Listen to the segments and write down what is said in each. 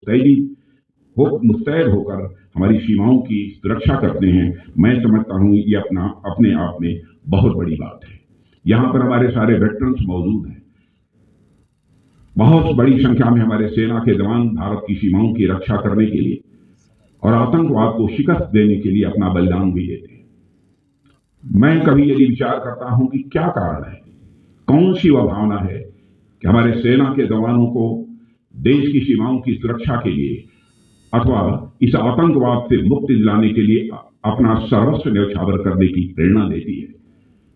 मुस्तैद होकर हमारी सीमाओं की सुरक्षा करते हैं। मैं समझता हूं ये अपने आप में बहुत बड़ी बात है। यहां पर हमारे सारे वेटरन्स मौजूद हैं। बहुत बड़ी संख्या में हमारे सेना के जवान भारत की सीमाओं की रक्षा करने के लिए और आतंकवाद को शिकस्त देने के लिए अपना बलिदान भी देते हैं। मैं कभी यदि विचार करता हूं कि क्या कारण है, कौन सी वह भावना है कि हमारे सेना के जवानों को देश की सीमाओं की सुरक्षा के लिए अथवा इस आतंकवाद से मुक्ति दिलाने के लिए अपना सर्वस्व न्यौछावर करने की प्रेरणा देती है,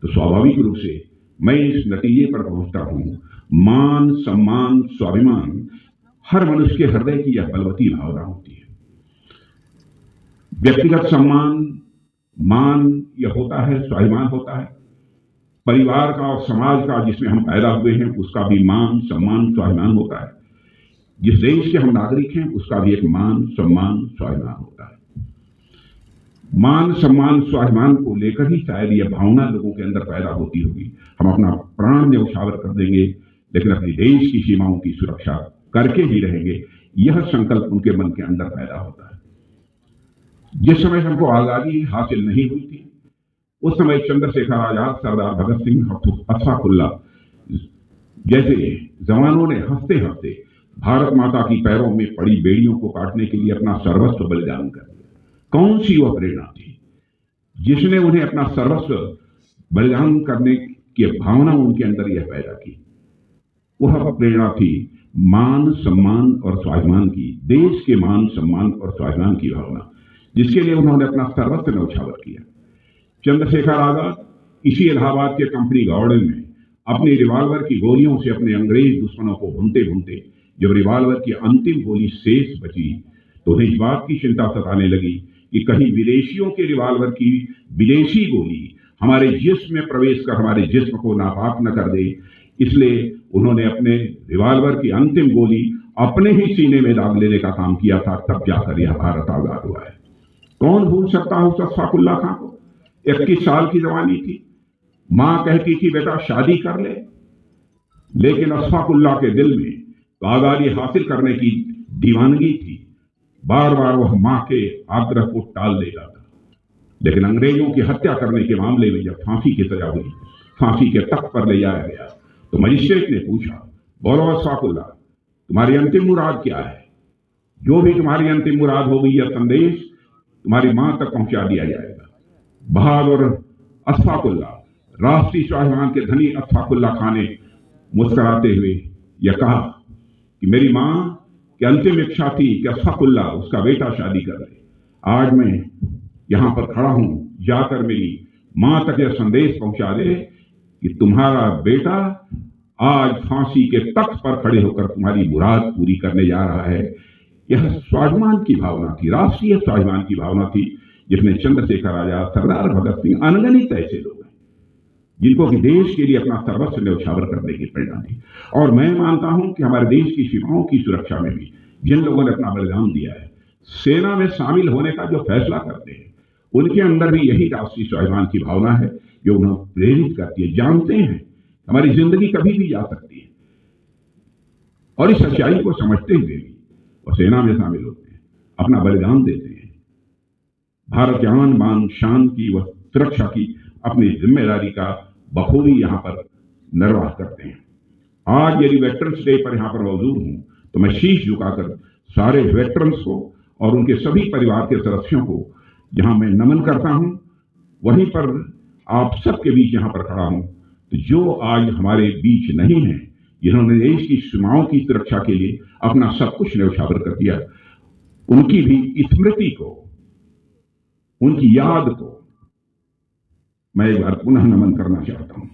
तो स्वाभाविक रूप से मैं इस नतीजे पर पहुंचता हूं, मान, सम्मान, स्वाभिमान हर मनुष्य के हृदय की यह बलवती भावना होती है। व्यक्तिगत सम्मान, मान यह होता है, स्वाभिमान होता है। परिवार का और समाज का जिसमें हम पैदा हुए हैं उसका भी मान, सम्मान, स्वाभिमान होता है। जिस देश के हम नागरिक हैं उसका भी एक मान, सम्मान, स्वाभिमान होता है। मान, सम्मान, स्वाभिमान को लेकर ही शायद यह भावना लोगों के अंदर पैदा होती होगी। हम अपना प्राण न्यौछावर कर देंगे लेकिन अपने देश की सीमाओं की सुरक्षा करके ही रहेंगे, यह संकल्प उनके मन के अंदर पैदा होता है। जिस समय हमको आजादी हासिल नहीं हुई थी उस समय चंद्रशेखर आजाद, सरदार भगत सिंह, अशफाक उल्लाह जैसे जवानों ने हंसते हंसते भारत माता की पैरों में पड़ी बेड़ियों को काटने के लिए अपना सर्वस्व बलिदान कर दिया। कौन सी वह प्रेरणा थी जिसने उन्हें अपना सर्वस्व बलिदान करने की भावना उनके अंदर यह पैदा की? वह प्रेरणा थी मान, सम्मान और स्वाभिमान की, देश के मान, सम्मान और स्वाभिमान की भावना, जिसके लिए उन्होंने अपना सर्वस्व न्यौछावर किया। चंद्रशेखर आजाद इसी इलाहाबाद के कंपनी गार्डन में अपनी रिवॉल्वर की गोलियों से अपने अंग्रेज दुश्मनों को भूनते भूनते जब रिवॉल्वर की अंतिम गोली शेष बची तो उन्हें इस बात की चिंता सताने लगी कि कहीं विदेशियों के रिवॉल्वर की विदेशी गोली हमारे जिस्म में प्रवेश कर हमारे जिस्म को नापाक न कर दे। इसलिए उन्होंने अपने रिवॉल्वर की अंतिम गोली अपने ही सीने में दाग लेने का काम किया था। तब जाकर यह भारत आजाद हुआ है। कौन भूल सकता है उस अशफाक उल्लाह खां को? 21 साल की जवानी थी, मां कहती थी बेटा शादी कर ले, लेकिन अशफाक उल्लाह के दिल में आजादी हासिल करने की दीवानगी थी। बार बार वह मां के आग्रह को टाल देता था। लेकिन अंग्रेजों की हत्या करने के मामले में जब फांसी की सजा हुई, फांसी के तख्त पर ले जाया गया, तो मजिस्ट्रेट ने पूछा, बोलो अशफाक उल्लाह, तुम्हारी अंतिम मुराद क्या है? जो भी तुम्हारी अंतिम मुराद होगी यह संदेश तुम्हारी मां तक पहुंचा दिया जाएगा। बहादुर अशफाक उल्लाह, राष्ट्रीय स्वाभिमान के धनी अशफाक उल्लाह खान ने मुस्कुराते हुए यह कहा कि मेरी मां की अंतिम इच्छा थी कि अशफाक उल्लाह उसका बेटा शादी कर ले। आज मैं यहां पर खड़ा हूं, जाकर मेरी मां तक यह संदेश पहुंचा दे कि तुम्हारा बेटा आज फांसी के तख्त पर खड़े होकर तुम्हारी मुराद पूरी करने जा रहा है। यह स्वाभिमान की भावना थी, राष्ट्रीय स्वाभिमान की भावना थी, जिसमें चंद्रशेखर आजाद, सरदार भगत सिंह, अनगिनत ऐसे लोग हैं जिनको कि देश के लिए अपना सर्वस्व न्यौछावर करने की प्रेरणा थी। और मैं मानता हूं कि हमारे देश की सीमाओं की सुरक्षा में भी जिन लोगों ने अपना बलिदान दिया है, सेना में शामिल होने का जो फैसला करते हैं, उनके अंदर भी यही राष्ट्रीय स्वाभिमान की भावना है जो उन्हें प्रेरित करती है। जानते हैं हमारी जिंदगी कभी भी जा सकती है, और इस सच्चाई को समझते हुए भी और सेना में शामिल होते हैं, अपना बलिदान देते हैं, भारत की आन बान शान की व सुरक्षा की अपनी जिम्मेदारी का बखूबी यहां पर निर्वाह करते हैं। आज यदि वेटरन्स डे पर यहां पर मौजूद हूं तो मैं शीश झुकाकर सारे वेटरन्स को और उनके सभी परिवार के सदस्यों को जहां मैं नमन करता हूं, वहीं पर आप सबके बीच यहां पर खड़ा हूं। तो जो आज हमारे बीच नहीं है, जिन्होंने देश की सीमाओं की सुरक्षा के लिए अपना सब कुछ न्यौछावर कर दिया, उनकी भी स्मृति को, उनकी याद को मैं एक बार पुनः नमन करना चाहता हूं।